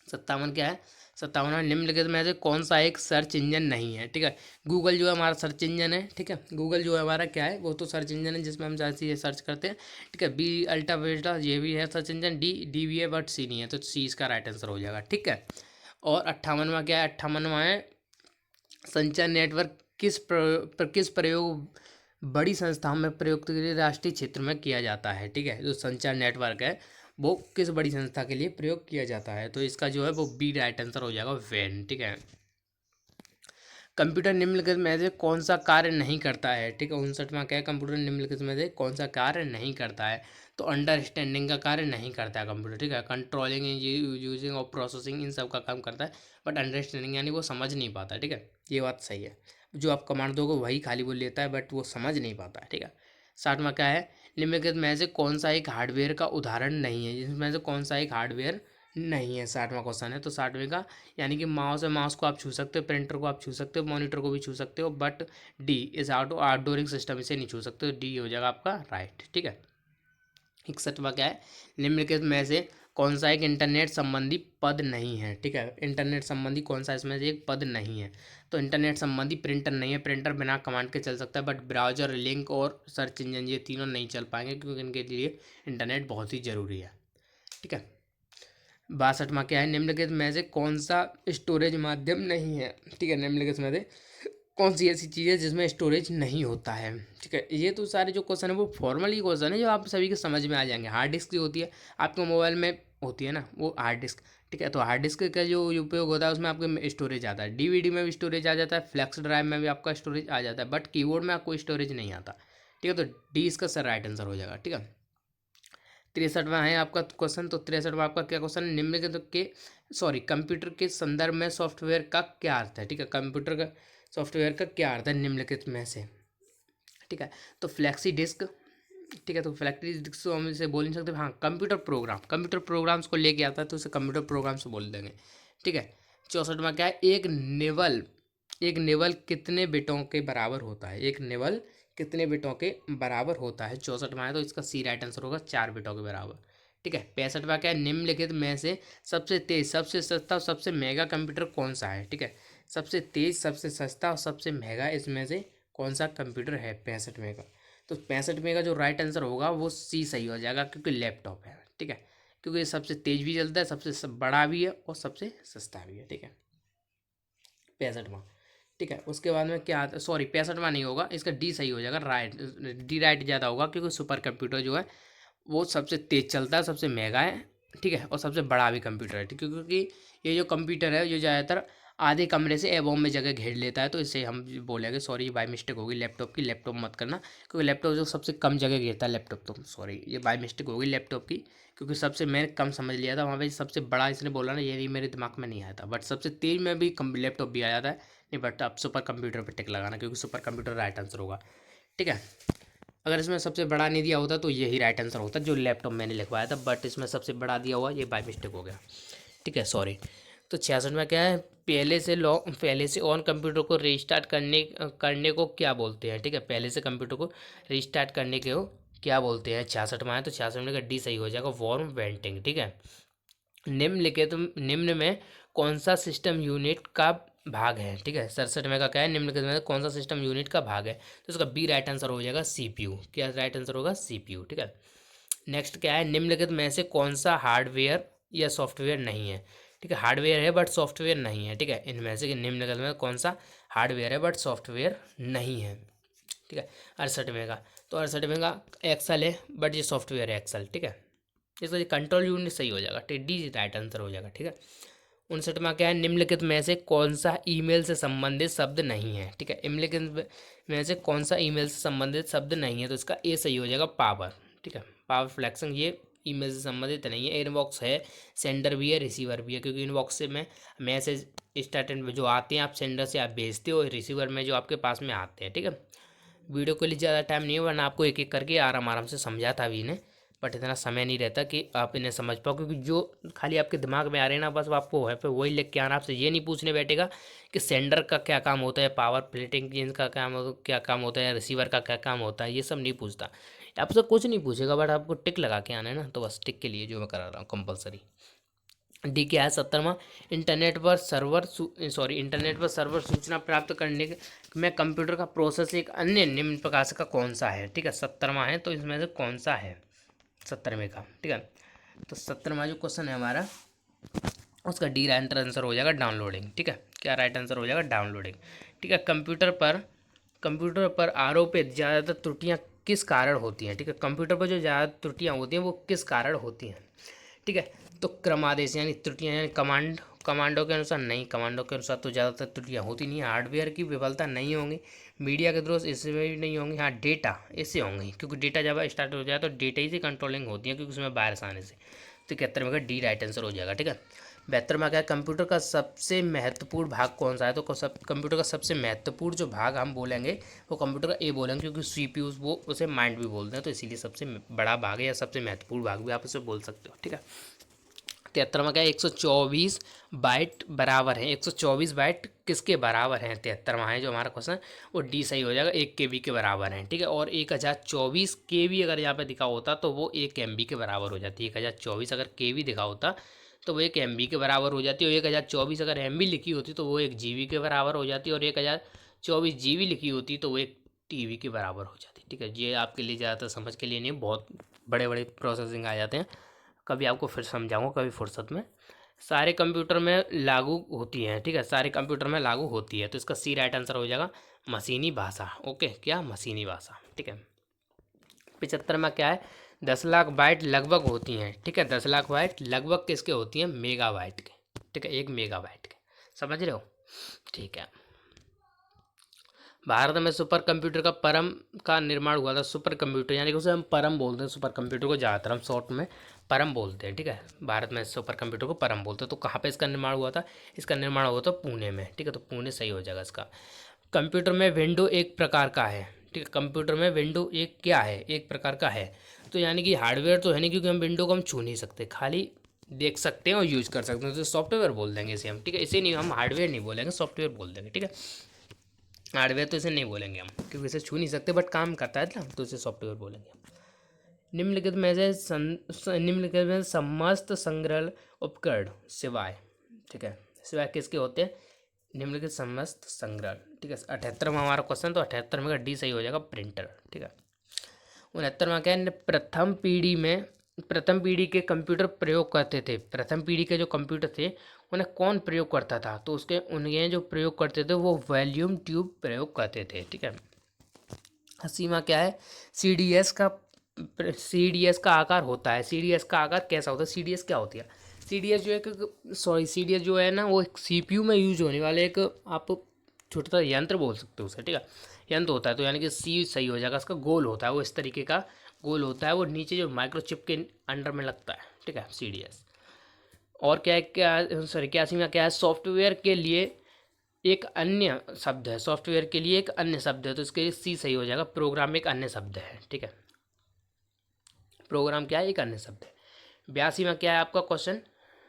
Speaker 1: 57 क्या है, 57 में निम्नलिखित में से कौन सा एक सर्च इंजन नहीं है। ठीक है, गूगल जो है हमारा सर्च इंजन है। ठीक है, गूगल जो है हमारा क्या है, वो तो सर्च इंजन है जिसमें हम सारी चीज़ें सर्च करते हैं। ठीक है, बी अल्टा वेस्टा ये भी है सर्च इंजन, डी भी है, बट सी नहीं है, तो सी इसका राइट आंसर हो जाएगा। ठीक है, और 58वां क्या है, 58वां है, संचार नेटवर्क किस प्रयोग बड़ी संस्थाओं में प्रयुक्त के लिए राष्ट्रीय क्षेत्र में किया जाता है। ठीक है, जो संचार नेटवर्क है वो किस बड़ी संस्था के लिए प्रयोग किया जाता है, तो इसका जो है वो बी राइट आंसर हो जाएगा, वैन। ठीक है, कंप्यूटर निम्नलिखित में से कौन सा कार्य नहीं करता है। ठीक है, 59वां क्या है, कंप्यूटर निम्नलिखित में से कौन सा कार्य नहीं करता है, तो अंडरस्टैंडिंग का कार्य नहीं करता है कंप्यूटर। ठीक है, कंट्रोलिंग, यूजिंग और प्रोसेसिंग इन सब का काम करता है, बट अंडरस्टैंडिंग यानी वो समझ नहीं पाता है। ठीक है, ये बात सही है, जो आप कमांड दोगे वही खाली बोल लेता है, बट वो समझ नहीं पाता है। ठीक है, 60वां क्या है, निम्नलिखित में से कौन सा एक हार्डवेयर का उदाहरण नहीं है, जिसमें से कौन सा एक हार्डवेयर नहीं है। 60वां क्वेश्चन है, तो 60वें का यानी कि माउस है, माउस को आप छू सकते हो, प्रिंटर को आप छू सकते हो, मॉनिटर को भी छू सकते हो, बट डी इस आउटडोरिंग सिस्टम इसे नहीं छू सकते, डी हो जाएगा आपका राइट। ठीक है, 61वां क्या है, निम्नलिखित में से कौन सा एक इंटरनेट संबंधी पद नहीं है। ठीक है, इंटरनेट संबंधी कौन सा इसमें से एक पद नहीं है, तो इंटरनेट संबंधी प्रिंटर नहीं है। प्रिंटर बिना कमांड के चल सकता है, बट ब्राउजर, लिंक और सर्च इंजन ये तीनों नहीं चल पाएंगे क्योंकि इनके लिए इंटरनेट बहुत ही ज़रूरी है। ठीक है, 62वां क्या है, निम्नलिखित में से कौन सा स्टोरेज माध्यम नहीं है। ठीक है, निम्नलिखित में से कौन सी ऐसी चीज़ है जिसमें स्टोरेज नहीं होता है। ठीक है, ये तो सारे जो क्वेश्चन है वो फॉर्मली क्वेश्चन है जो आप सभी के समझ में आ जाएंगे। हार्ड डिस्क जो होती है आपके मोबाइल में होती है ना, वो हार्ड डिस्क। ठीक है, तो हार्ड डिस्क का जो उपयोग होता है उसमें आपके स्टोरेज आता है, डीवीडी में भी स्टोरेज आ जाता है, फ्लैक्स ड्राइव में भी आपका स्टोरेज आ जाता है, बट कीबोर्ड में आपको स्टोरेज नहीं आता। ठीक है, तो डी इसका सर राइट आंसर हो जाएगा। ठीक है, 63वां है आपका क्वेश्चन, तो 63वां आपका क्या क्वेश्चन, निम्नलिखित के कंप्यूटर के संदर्भ में सॉफ्टवेयर का क्या अर्थ है। ठीक है, कंप्यूटर का सॉफ्टवेयर का क्या अर्थ है निम्नलिखित में से। ठीक है, तो फ्लैक्सी डिस्क। ठीक है, तो फ्लैक्सी डिस्क तो हम इसे बोल नहीं सकते, हाँ कंप्यूटर प्रोग्राम्स को लेके आता है तो उसे कंप्यूटर प्रोग्राम्स बोल देंगे। ठीक है, 64वां क्या है, एक नेवल कितने बिटों के बराबर होता है, एक नेवल कितने बिटों के बराबर होता है। 64वां है, तो इसका सी राइट आंसर होगा 4 बिटों के बराबर। ठीक है, 65वां क्या है, निम्नलिखित में से सबसे तेज, सबसे सस्ता और सबसे महंगा कंप्यूटर कौन सा है। ठीक है, सबसे तेज, सबसे सस्ता और सबसे महंगा इसमें से कौन सा कंप्यूटर है 65वें का, तो 65वें का जो राइट आंसर होगा वो सी सही हो जाएगा क्योंकि लैपटॉप है। ठीक है, क्योंकि ये सबसे तेज भी चलता है, सबसे बड़ा भी है और सबसे सस्ता भी है। ठीक है, 65वां। ठीक है, उसके बाद में क्या आता है, 65वां नहीं होगा, इसका डी सही हो जाएगा, राइट, डी राइट ज़्यादा होगा क्योंकि सुपर कंप्यूटर जो है वो सबसे तेज चलता है, सबसे महंगा है ठीक है, और सबसे बड़ा भी कंप्यूटर है, ठीक है, क्योंकि ये जो कंप्यूटर है ये ज़्यादातर आधे कमरे से एबोव में जगह घेर लेता है, तो इससे हम बोलेंगे सॉरी, ये बाई मिस्टेक होगी लैपटॉप की, लैपटॉप मत करना, क्योंकि लैपटॉप जो सबसे कम जगह घेरता है लैपटॉप, तो सॉरी ये बाई मिस्टेक होगी लैपटॉप की, क्योंकि सबसे मैंने कम समझ लिया था वहाँ पे, सबसे बड़ा इसने बोला ना, ये नहीं मेरे दिमाग में नहीं आया था, बट सबसे तेज में भी लैपटॉप भी आ जाता है, नहीं बट आप सुपर कंप्यूटर पर टिक लगाना, क्योंकि सुपर कंप्यूटर राइट आंसर होगा। ठीक है, अगर इसमें सबसे बड़ा नहीं दिया होता तो यही राइट आंसर होता जो लैपटॉप मैंने लिखवाया था, बट इसमें सबसे बड़ा दिया हुआ, ये बाय मिस्टेक हो गया। ठीक है, सॉरी। तो 66 में क्या है, पहले से ऑन कंप्यूटर को रीस्टार्ट करने को क्या बोलते हैं। ठीक है, पहले से कंप्यूटर को रीस्टार्ट करने को क्या बोलते हैं। 66 में है तो 66 में का डी सही हो जाएगा, वार्म वेंटिंग। ठीक है, निम्न में कौन सा सिस्टम यूनिट का भाग है। ठीक है, 67 में का क्या है, निम्नलिखित में कौन सा सिस्टम यूनिट का भाग है, तो इसका बी राइट आंसर हो जाएगा सीपीयू। क्या राइट आंसर होगा, सीपीयू। ठीक है, नेक्स्ट क्या है, निम्नलिखित में से कौन सा हार्डवेयर या सॉफ्टवेयर नहीं है। ठीक है, हार्डवेयर है बट सॉफ्टवेयर नहीं है। ठीक है, इनमें से निम्नलिखित में कौन सा हार्डवेयर है बट सॉफ्टवेयर नहीं है। ठीक है, 68वें का, तो 68वें का एक्सेल है बट ये सॉफ्टवेयर है एक्सेल। ठीक है, इसका कंट्रोल यूनिट सही हो जाएगा, डी राइट आंसर हो जाएगा। ठीक है, 59वां क्या है, निम्नलिखित में से कौन सा ईमेल से संबंधित शब्द नहीं है। ठीक है, निम्नलिखित में से कौन सा ईमेल से संबंधित शब्द नहीं है, तो इसका ए सही हो जाएगा, पावर। ठीक है, पावर फ्लैक्सिंग ये ईमेल से संबंधित नहीं है। इनबॉक्स है, सेंडर भी है, रिसीवर भी है, क्योंकि इनबॉक्स से में मैसेज स्टेटमेंट में जो आते हैं आप सेंडर से आप भेजते हो, रिसीवर में जो आपके पास में आते हैं। ठीक है, वीडियो के लिए ज़्यादा टाइम नहीं है, वरना आपको एक एक करके आराम आराम से समझा था अभी इन्हें, बट इतना समय नहीं रहता कि आप इन्हें समझ पाओ, क्योंकि जो खाली आपके दिमाग में आ रहे हैं ना, बस वो आपको है पे वही लिख के आना। आपसे ये नहीं पूछने बैठेगा कि सेंडर का क्या काम होता है, पावर प्लेटिंग जींस का क्या काम होता है, रिसीवर का क्या काम होता है, ये सब नहीं पूछता। आपसे कुछ नहीं पूछेगा, बट आपको टिक लगा के आना है ना, तो बस टिक के लिए जो मैं करा रहा हूँ कंपलसरी। डी क्या है, 70वां, इंटरनेट पर सर्वर सूचना प्राप्त करने में कंप्यूटर का प्रोसेस एक अन्य निम्न प्रकार का कौन सा है। ठीक है, 70वां है तो इसमें से कौन सा है 70वें का। ठीक है, तो 70वां जो क्वेश्चन है हमारा, उसका डी राइट आंसर हो जाएगा डाउनलोडिंग। ठीक है, क्या राइट आंसर हो जाएगा, डाउनलोडिंग। ठीक है, कंप्यूटर पर आरोपित ज़्यादातर त्रुटियां किस कारण होती हैं। ठीक है, कंप्यूटर पर जो ज़्यादा त्रुटियां होती हैं वो किस कारण होती हैं। ठीक है, तो क्रमादेश यानी त्रुटियां, यानी कमांडों के अनुसार नहीं, कमांडों के अनुसार तो ज़्यादातर त्रुटियां होती नहीं। हार्डवेयर की विफलता नहीं होंगी, मीडिया के दोष इसमें भी नहीं होंगे। हाँ, डेटा इससे होंगी, क्योंकि डेटा जब स्टार्ट हो जाए तो डेटा ही से कंट्रोलिंग होती है, क्योंकि उसमें वायरस आने से। तो 71 में का डी राइट आंसर हो जाएगा। ठीक है, 72 में क्या है, कंप्यूटर का सबसे महत्वपूर्ण भाग कौन सा है, तो कंप्यूटर का सबसे महत्वपूर्ण जो भाग हम बोलेंगे वो कंप्यूटर का ए बोलेंगे, क्योंकि सीपीयू वो उसे माइंड भी बोलते हैं, तो इसीलिए सबसे बड़ा भाग है या सबसे महत्वपूर्ण भाग भी आप उसे बोल सकते हो। ठीक है, 73 में क्या है, 124 बाइट बराबर है, 124 बाइट किसके बराबर हैं, 73वां है जो हमारा क्वेश्चन, वो डी सही हो जाएगा, 1 KB के बराबर है। ठीक है, और 1024 KB अगर यहाँ पे दिखा होता तो वो 1 MB के बराबर हो जाती है। 1024 अगर KB दिखा होता तो वो 1 MB के बराबर हो जाती है, और 1024 अगर MB लिखी होती तो वो 1 GB के बराबर हो जाती है, और 1024 GB लिखी होती तो वो 1 TB के बराबर हो जाती। ठीक है, ये आपके लिए ज़्यादातर समझ के लिए नहीं, बहुत बड़े बड़े प्रोसेसिंग आ जाते हैं, कभी आपको फिर समझाऊंगा कभी फुर्सत में। सारे कंप्यूटर में लागू होती हैं। ठीक है, सारे कंप्यूटर में लागू होती है, तो इसका सी राइट आंसर हो जाएगा मशीनी भाषा। ओके, क्या मशीनी भाषा। ठीक है, 75 में क्या है, 10 लाख बाइट लगभग होती हैं। ठीक है, 10 लाख बाइट लगभग किसके होती हैं, मेगाबाइट के। ठीक है, 1 मेगाबाइट के, समझ रहे हो। ठीक है, भारत में सुपर कंप्यूटर का निर्माण हुआ था। सुपर कंप्यूटर यानी कि उसे हम परम बोलते हैं, सुपर कंप्यूटर को ज़्यादातर हम शॉर्ट में परम बोलते हैं। ठीक है, भारत में सुपर कंप्यूटर को परम बोलते हैं। तो कहाँ पे इसका निर्माण हुआ था, इसका निर्माण हुआ था पुणे में। ठीक है, तो पुणे सही हो जाएगा इसका। कंप्यूटर में विंडो एक प्रकार का है। ठीक है, कंप्यूटर में विंडो एक क्या है, एक प्रकार का है, तो यानी कि हार्डवेयर तो है नहीं, क्योंकि हम विंडो को हम छू नहीं सकते, खाली देख सकते हैं और यूज़ कर सकते हैं, तो सॉफ्टवेयर बोल देंगे इसे हम। ठीक है, इसे नहीं, हम हार्डवेयर नहीं बोलेंगे, सॉफ्टवेयर बोल देंगे। ठीक है, हार्डवेयर तो इसे नहीं बोलेंगे हम, क्योंकि इसे छू नहीं सकते, बट काम करता है ना, तो इसे सॉफ्टवेयर बोलेंगे। निम्नलिखित में समस्त संग्रह उपकरण सिवाय, ठीक है, सिवाय किसके होते हैं, निम्नलिखित समस्त संग्रह। ठीक है, 78 में हमारा क्वेश्चन, तो 78 में का डी सही हो जाएगा, प्रिंटर। ठीक है, 69 में क्या है, प्रथम पीढ़ी के कंप्यूटर प्रयोग करते थे। प्रथम पीढ़ी के जो कंप्यूटर थे उन्हें कौन प्रयोग करता था, तो उन्हें जो प्रयोग करते थे वो वॉल्यूम ट्यूब प्रयोग करते थे। ठीक है, 80वां क्या है, CDS का CDS का आकार होता है। CDS का आकार कैसा होता है? CDS क्या होती है? CDS जो एक CDS जो है ना, वो एक CPU में यूज होने वाले एक, आप छोटा सा यंत्र बोल सकते हो उसे, ठीक है, यंत्र होता है। तो यानी कि सी सही हो जाएगा। इसका गोल होता है, वो इस तरीके का गोल होता है, वो नीचे जो माइक्रोचिप के अंडर में लगता है, ठीक है, CDS। और क्या है, क्या सॉरी 81 में क्या है, सॉफ्टवेयर के लिए एक अन्य शब्द है। सॉफ्टवेयर के लिए एक अन्य शब्द है, तो इसके लिए सी सही हो जाएगा। प्रोग्राम एक अन्य शब्द है, ठीक है, प्रोग्राम क्या है, एक अन्य शब्द है। 82 में क्या है आपका क्वेश्चन?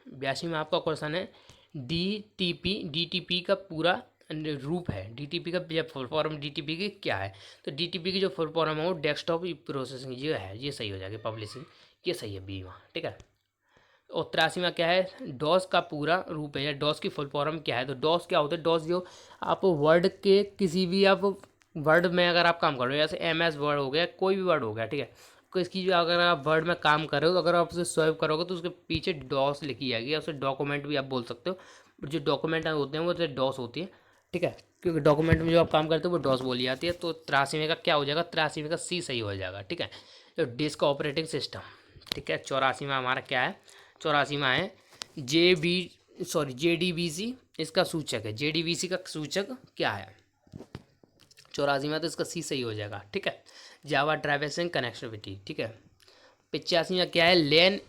Speaker 1: 82 में आपका क्वेश्चन है DTP का पूरा रूप है। DTP का फुल फॉर्म DTP की क्या है? तो DTP की जो फुल फॉर्म है वो डेस्कटॉप प्रोसेसिंग ये है, ये सही हो जाएगी। पब्लिशिंग ये सही है, बी वहाँ, ठीक है। और 83 में क्या है, डॉस का पूरा रूप है, या डॉस की फुल फॉर्म क्या है? तो डॉस क्या होता है? डॉस जो आप वर्ड के किसी भी आप वर्ड में अगर आप काम कर रहे हो, जैसे MS वर्ड हो गया, कोई भी वर्ड हो गया, ठीक है, तो इसकी जो अगर आप वर्ड में काम कर रहे हो, तो अगर आप उसे सर्व करोगे तो उसके पीछे डॉस लिखी जाएगी, या उसे डॉक्यूमेंट भी आप बोल सकते हो। जो डॉक्यूमेंट होते हैं वो डॉस होती है, ठीक है, क्योंकि डॉक्यूमेंट में जो आप काम करते हो वो डॉस बोली जाती है। तो 83 में का क्या हो जाएगा? 83 में का सी सही हो जाएगा, ठीक है। तो डिस्क ऑपरेटिंग सिस्टम, ठीक है। 84 में हमारा क्या है? 84 में है JDBC, इसका सूचक है। JDBC का सूचक क्या है? 84 में तो इसका सी सही हो जाएगा, ठीक है। जावा ड्राइवेशन कनेक्टिविटी, ठीक है। 85 में क्या है? लैन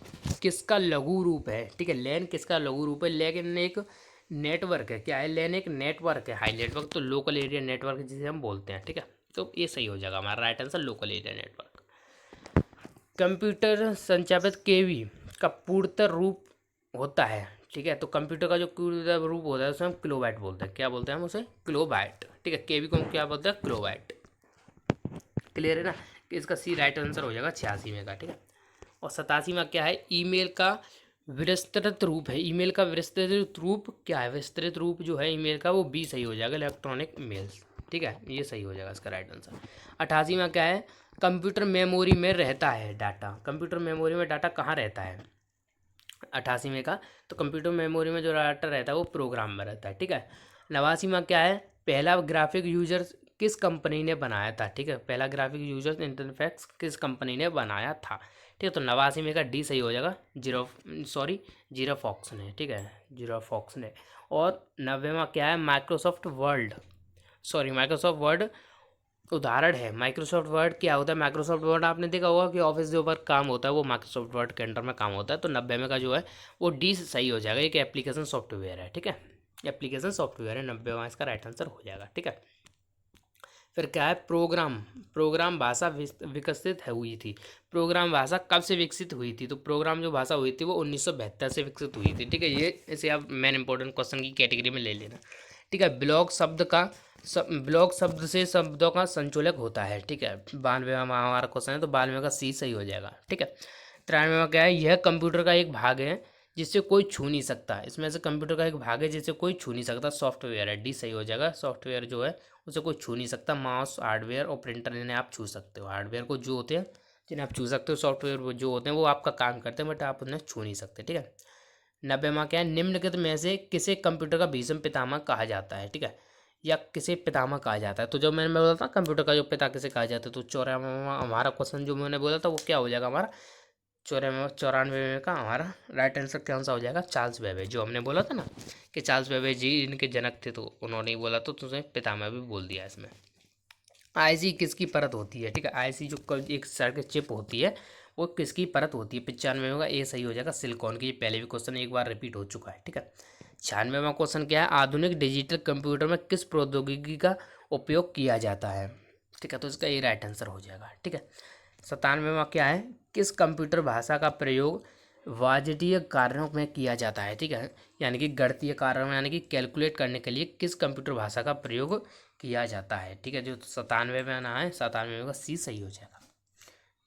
Speaker 1: किसका लघु रूप है? ठीक है, लैन किसका लघु रूप है? लैन एक नेटवर्क है। क्या है? लैन एक नेटवर्क है, हाई नेटवर्क, तो लोकल एरिया नेटवर्क जिसे हम बोलते हैं, ठीक है। तो ये सही हो जाएगा हमारा right answer, local area network. Computer संचालित केवी का पूर्णतः रूप होता है, ठीक है। तो कंप्यूटर का जो पूर्णतः रूप होता है उसे हम किलोबाइट बोलते हैं। क्या बोलते हैं हम उसे? किलोबाइट, ठीक है। केवी को हम क्या बोलते हैं? किलोबाइट। क्लियर है ना? कि इसका सी राइट आंसर हो जाएगा 86 में का, ठीक है। और 87 में क्या है? ईमेल का विस्तृत रूप है। ईमेल का विस्तृत रूप क्या है? विस्तृत रूप जो है ईमेल का वो बी सही हो जाएगा, इलेक्ट्रॉनिक मेल्स, ठीक है, ये सही हो जाएगा इसका राइट आंसर। 88 में क्या है? कंप्यूटर मेमोरी में रहता है डाटा। कंप्यूटर मेमोरी में डाटा कहाँ रहता है? 88 में का, तो कंप्यूटर मेमोरी में जो डाटा रहता है वो प्रोग्राम में रहता है, ठीक है। 89 में क्या है? पहला ग्राफिक यूजर किस कंपनी ने बनाया था? ठीक है, पहला ग्राफिक यूजर इंटरफेस किस कंपनी ने बनाया था? ठीक है, तो 89 में का डी सही हो जाएगा, जीरोफॉक्स ने, ठीक है, जीरोफॉक्स ने। और 90 में क्या है? माइक्रोसॉफ्ट वर्ड उदाहरण है। माइक्रोसॉफ्ट वर्ड क्या होता है? माइक्रोसॉफ्ट वर्ड आपने देखा होगा कि ऑफिस जो ऊपर काम होता है वो माइक्रोसॉफ्ट वर्ड के अंडर में काम होता है। तो 90 में का जो है वो डी सही हो जाएगा। एक एप्लीकेशन सॉफ्टवेयर है, ठीक है, एप्लीकेशन सॉफ्टवेयर है। 90 में इसका राइट आंसर हो जाएगा, ठीक है। फिर क्या है? प्रोग्राम भाषा विकसित है हुई थी। प्रोग्राम भाषा कब से विकसित हुई थी? तो प्रोग्राम जो भाषा हुई थी वो 1972 से विकसित हुई थी, ठीक है। ये इसे आप मेन इंपॉर्टेंट क्वेश्चन की कैटेगरी में ले लेना, ठीक है। ब्लॉक शब्द से शब्दों का संचोलक होता है, ठीक है। 92 में हमारा क्वेश्चन है, तो 92 का सी सही हो जाएगा, ठीक है। 93 में क्या है? यह कंप्यूटर का एक भाग है जिससे कोई छू नहीं सकता। इसमें से कंप्यूटर का एक भाग है जिससे कोई छू नहीं सकता, सॉफ्टवेयर है, डी सही हो जाएगा। सॉफ्टवेयर जो है उसे कोई छू नहीं सकता। माउस, हार्डवेयर और प्रिंटर इन्हें आप छू सकते हो। हार्डवेयर को जो होते हैं जिन्हें आप छू सकते हो, सॉफ्टवेयर वो जो होते हैं वो आपका काम करते हैं, बट आप उन्हें छू नहीं सकते, ठीक है। 90 में क्या है? निम्नलिखित में से किसे कंप्यूटर का भीषण पितामह कहा जाता है, ठीक है, या किसे पितामह कहा जाता है? तो जो मैंने बोला था कंप्यूटर का जो पिता किसे कहा जाता है, तो 94वां हमारा क्वेश्चन जो मैंने बोला था वो क्या हो जाएगा हमारा? 94 में का हमारा राइट आंसर कौन सा हो जाएगा? Charles Babbage. जो हमने बोला था ना कि चार्ल्स बेबेज जी इनके जनक थे, तो उन्होंने ही बोला, तो तुझे पितामह भी बोल दिया इसमें। आईसी किसकी परत होती है? ठीक है, आईसी जो एक सर्किट चिप होती है वो किसकी परत होती है? 95 में का ए सही हो जाएगा, सिलिकॉन की। पहले भी क्वेश्चन एक बार रिपीट हो चुका है, ठीक है। 96वां क्वेश्चन क्या है? आधुनिक डिजिटल कंप्यूटर में किस प्रौद्योगिकी का उपयोग किया जाता है? ठीक है, तो इसका ये राइट आंसर हो जाएगा, ठीक है। 97वां क्या है? किस कंप्यूटर भाषा का प्रयोग वाजडीय कार्यों में किया जाता है? ठीक है, यानी कि गणितीय कार्यों में, यानी कि कैलकुलेट करने के लिए किस कंप्यूटर भाषा का प्रयोग किया जाता है? ठीक है, जो 97 में ना है, 97 का सी सही हो जाएगा,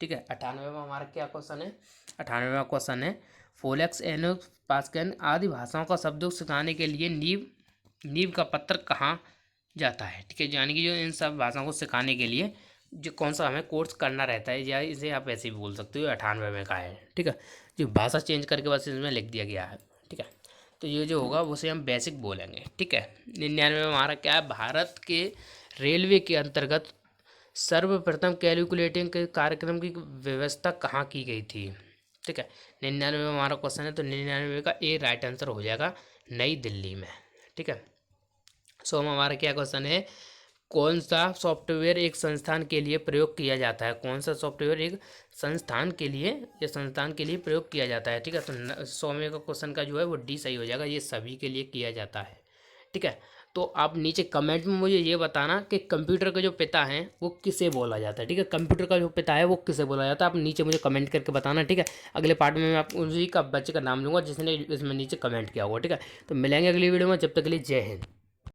Speaker 1: ठीक है। 98 में हमारा क्या क्वेश्चन है? 98वां क्वेश्चन है फोलेक्स एनो पास्कल आदि भाषाओं का शब्दों सिखाने के लिए नीव का पत्र कहाँ जाता है? ठीक है, यानी कि जो इन सब भाषाओं को सिखाने के लिए जो कौन सा हमें कोर्स करना रहता है, या इसे आप ऐसे भी बोल सकते हो, 98 में का है, ठीक है। जो भाषा चेंज करके बस इसमें लिख दिया गया है, ठीक है। तो ये जो होगा उसे हम बेसिक बोलेंगे, ठीक है। 99 में हमारा क्या है? भारत के रेलवे के अंतर्गत सर्वप्रथम कैलकुलेटिंग के कार्यक्रम की व्यवस्था कहाँ की गई थी? ठीक है, 99 में हमारा क्वेश्चन है, तो 99 का ए राइट आंसर हो जाएगा नई दिल्ली में। ठीक है, सो हमारा क्या क्वेश्चन है, कौन सा सॉफ्टवेयर एक संस्थान के लिए प्रयोग किया जाता है? कौन सा सॉफ्टवेयर एक संस्थान के लिए प्रयोग किया जाता है? ठीक है, तो 100 में का क्वेश्चन का जो है वो डी सही हो जाएगा, ये सभी के लिए किया जाता है। ठीक है, तो आप नीचे कमेंट में मुझे ये बताना कि कंप्यूटर का जो पिता है वो किसे बोला जाता है। ठीक है, कंप्यूटर का जो पिता है वो किसे बोला जाता है, आप नीचे मुझे कमेंट करके बताना। ठीक है, अगले पार्ट में मैं आप उसी का बच्चे का नाम लूँगा जिसने इसमें नीचे कमेंट किया होगा। ठीक है, तो मिलेंगे अगली वीडियो में, जब तक के लिए जय हिंद।